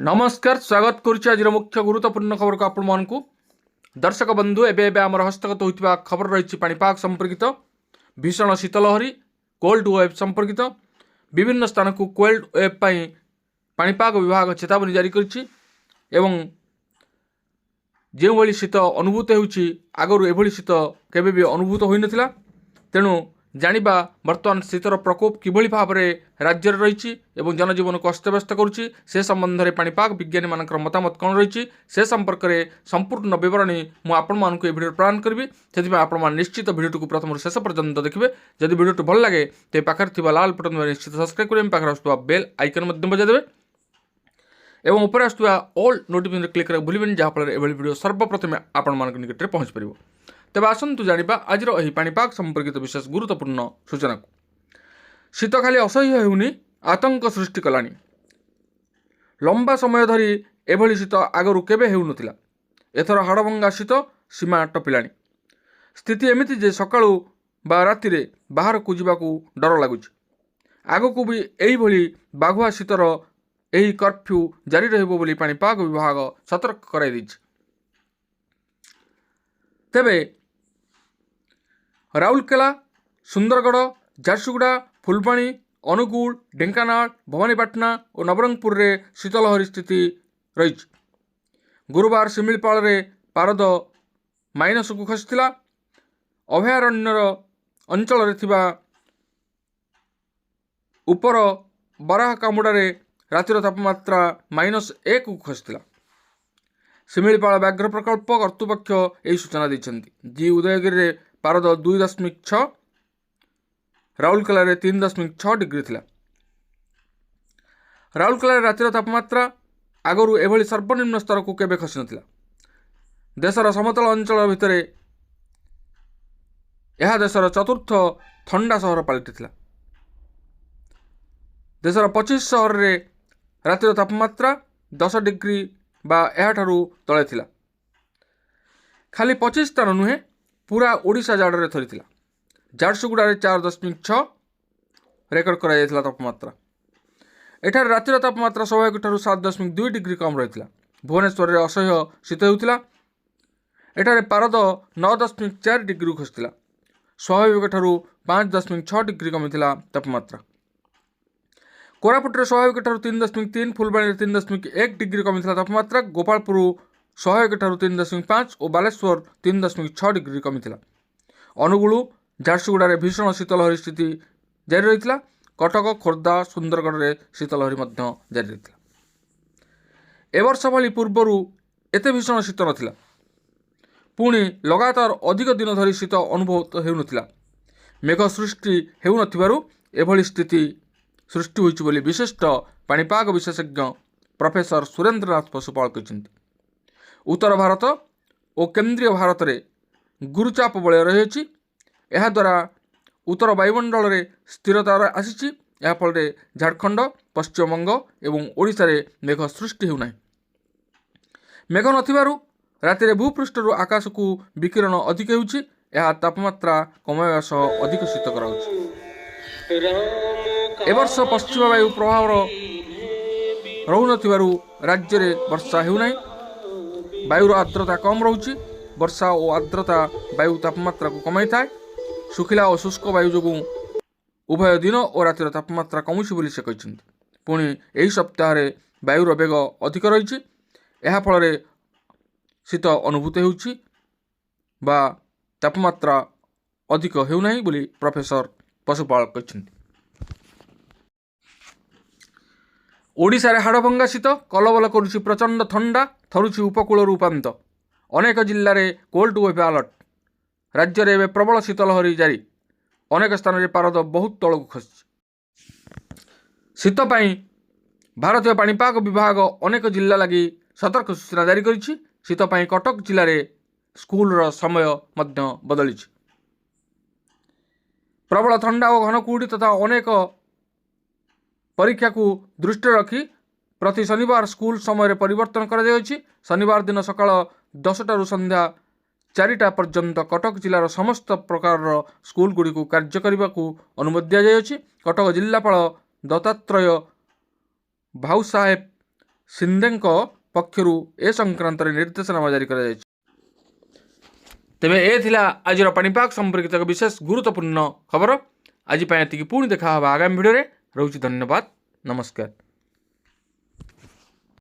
नमस्कार स्वागत करुच्ची आज मुख्य गुरुत्वपूर्ण खबर को आपण दर्शक बंधु एवं आम हस्तगत होता खबर रही पाणीपाग संपर्कित भीषण शीतलहरी कोल्ड वेव संपर्कित विभिन्न स्थान को कोल्ड वेव पाणीपाग विभाग चेतावनी जारी करिछि एवं जो भली शीत अनुभूत होउछि आगरु एभली शीत केबे भी अनुभूत होई नथिला। तेणु जानिबा वर्तमान शीतर प्रकोप किभली भाव में राज्य रही एवं जनजीवन को अस्तव्यस्त करुच्ची से संबंध में पाणीपाग विज्ञानी मानकर मतामत कौन रही से संपर्क में संपूर्ण विवरणी मुझे आपण भिडियो प्रदान करी से निश्चित भिडियो को प्रथम शेष पर्यंत देखिए। जदि भिडियो भल लगे तो पाखे लाल बटन निश्चित सब्सक्राइब करें पाखे आसुवा बेल आइकन बजाइदेवे एवं ऊपर आसुवा ऑल नोटिफिकेशन क्लिक करें भूलें जहाँफल एभली भिडियो सर्वप्रथमे आपण निकट में पहुँच पार। तेज आसतु जाना आज पाणीपाग संपर्कित विशेष गुरुत्वपूर्ण सूचना को। शीत खाली असह्य होनी आतंक सृष्टि कलानी। लंबा समय धरी एभली शीत आगरु केबे हेउ नथिला। एथर हाड़भंगा शीत सीमा टपिलानी। स्थिति एमिति जे सकाळु बा रातिरे बाहर को जिबाकू डर लगुच। आगकू भी एही भली बाघुआ शीतर एही कर्फ्यू जारी रहिबो बोली पाणीपाग विभाग सतर्क कराई दैछि। तेबे राउरकेला सुंदरगढ़ झारसुगुड़ा फुलबाणी अनुगुल ढेंकानाल भवानीपाटना और नवरंगपुर रे शीतलहरी स्थिति रही। गुरुवार शिमिलीपाल रे पारद माइनस को खसीला। अभयारण्यर अंचल रे थिबा उपर बराह कामुड़े रातिर तापमात्रा -1 को खसीला। शिमिलीपाल व्याघ्र प्रकल्प कर्तृपक्ष यही सूचना देछन्ति। जी उदयगिरी रे पारद 2.6 राउरकेला 3.6 डिग्री थिला। राउरकेला रातिर तापमात्रा आगरु एभली सर्वनिम्न स्तर को केबे खसी नथिला। देशर समतल अंचल भितर यह देशर चतुर्थ ठंडा सहर पलटिथिला। देशर 25 सहर रे रातिर तापमात्रा 10 डिग्री बा एहाठारु तले थिला। खाली 25 स्थान नुहे पूरा ओडिशा जाड़े थरीथिला। झारसुगुड़ा 4.6 रेकर्ड करा जायथिला तापमात्रा। एठार रातिर तापमात्रा स्वाभाविक ठारू 7.2 डिग्री कम रही। भुवनेश्वर रे असह्य शीत होउथिला। एठारे पारद 9.4 डिग्री खसीला। स्वाभाविक ठारू 5.6 डिग्री कमिथिला तापमात्रा। कोरापुट रे स्वाभाविक ठारू 3.3 फुलबाणी 3.1 डिग्री कमिथिला तापमात्रा। गोपालपुर स्वाभाविक ठारू 3.5 और बालेश्वर 3.6 डिग्री कमिथिला। अनुगुल झारसुगुड़ा भीषण शीतलहरी स्थिति जारी रही। कटक खोर्धा सुंदरगढ़ रे शीतलहरी जारी रही। एवर्ष भली पूर्वर एते भीषण शीत नथिला। पुणी लगातार अधिक दिन धरी शीत अनुभूत हेउ नथिला। मेघ सृष्टि हेउ नथिबारु एभली स्थिति सृष्टि होइछि बोली विशिष्ट पाणीपाग विशेषज्ञ प्रोफेसर सुरेंद्रनाथ पशुपाल कहते। उत्तर भारत और केंद्रीय भारत में गुरुचाप बलय रही। यह द्वारा उत्तर वायुमंडल में स्थिरता आसी। फल झारखंड पश्चिमबंग एवं ओडिशा रे मेघ सृष्टि होना। मेघ नथिबारु रातिरे भूपृष्ठर आकाश को विकिरण अधिक होउछि। यह तापमात्रा कमाइबा सह अधिक शीत कराउछि। एवर्ष पश्चिम वायु प्रभाव रहु नथिबारु राज्य रे वर्षा हेउ नाही। वायुर आर्द्रता कम रोचे। वर्षा और आर्द्रता वायु तापमात्रा को कमाई थाए। सुखिला और शुष्क वायु जो उभय दिन और रातिर तापमात्रा कमुची बोली से कहते। पुणी यही सप्ताह वायुर बेग अधिक रही। यह फल शीत अनुभूत होउछि बा तापमात्रा अधिक हेउ नाही बोली प्रोफेसर पशुपाल कहते। ओडिशा रे हाड़भंगा शीत कलबल करुछि। प्रचंड ठंडा थरुछि उपकूल उपांत। अनेक जिल्ला रे कोल्ड वेव अलर्ट। राज्य रे प्रबल शीतलहरी जारी। अनेक स्थान रे पारद बहुत तलक खसी। शीत पाई भारतीय पाणीपाग विभाग अनेक जिल्ला लगी सतर्क सूचना जारी करिछि। शीत पाई कटक जिल्ला रे स्कूल रो समय मध्य बदलिछि। प्रबल ठंडा और घन कुहुड़ी तथा अनेक परीक्षा को दृष्टि रखी प्रति शनिवार स्कूल समय परिवर्तन कर। शनिवार दिन सकाळ 10 संध्या 4टा पर्यंत कटक जिलार समस्त प्रकार स्कूल गुड़ी को कार्य करने को अनुमति दि जाइए। कटक जिलापाल दत्तात्रेय भाऊ साहेब ସିନ୍ଧେଙ୍କ ପକ୍ଷରୁ ଏ ସଂକ୍ରାନ୍ତରେ ନିର୍ଦ୍ଦେଶନାମା ଜାରି କରାଯାଇଛି। ତେବେ ଏ ଥିଲା ଆଜିର ପାଣିପାଗ ସମ୍ପର୍କିତ ଏକ ବିଶେଷ ଗୁରୁତ୍ୱପୂର୍ଣ୍ଣ ଖବର। ଆଜି ପାଇଁ ଏତିକି, ପୁଣି ଦେଖା ହେବା ଆଗାମୀ ଭିଡ଼ିଓରେ। ରହୁଛି ଧନ୍ୟବାଦ, ନମସ୍କାର।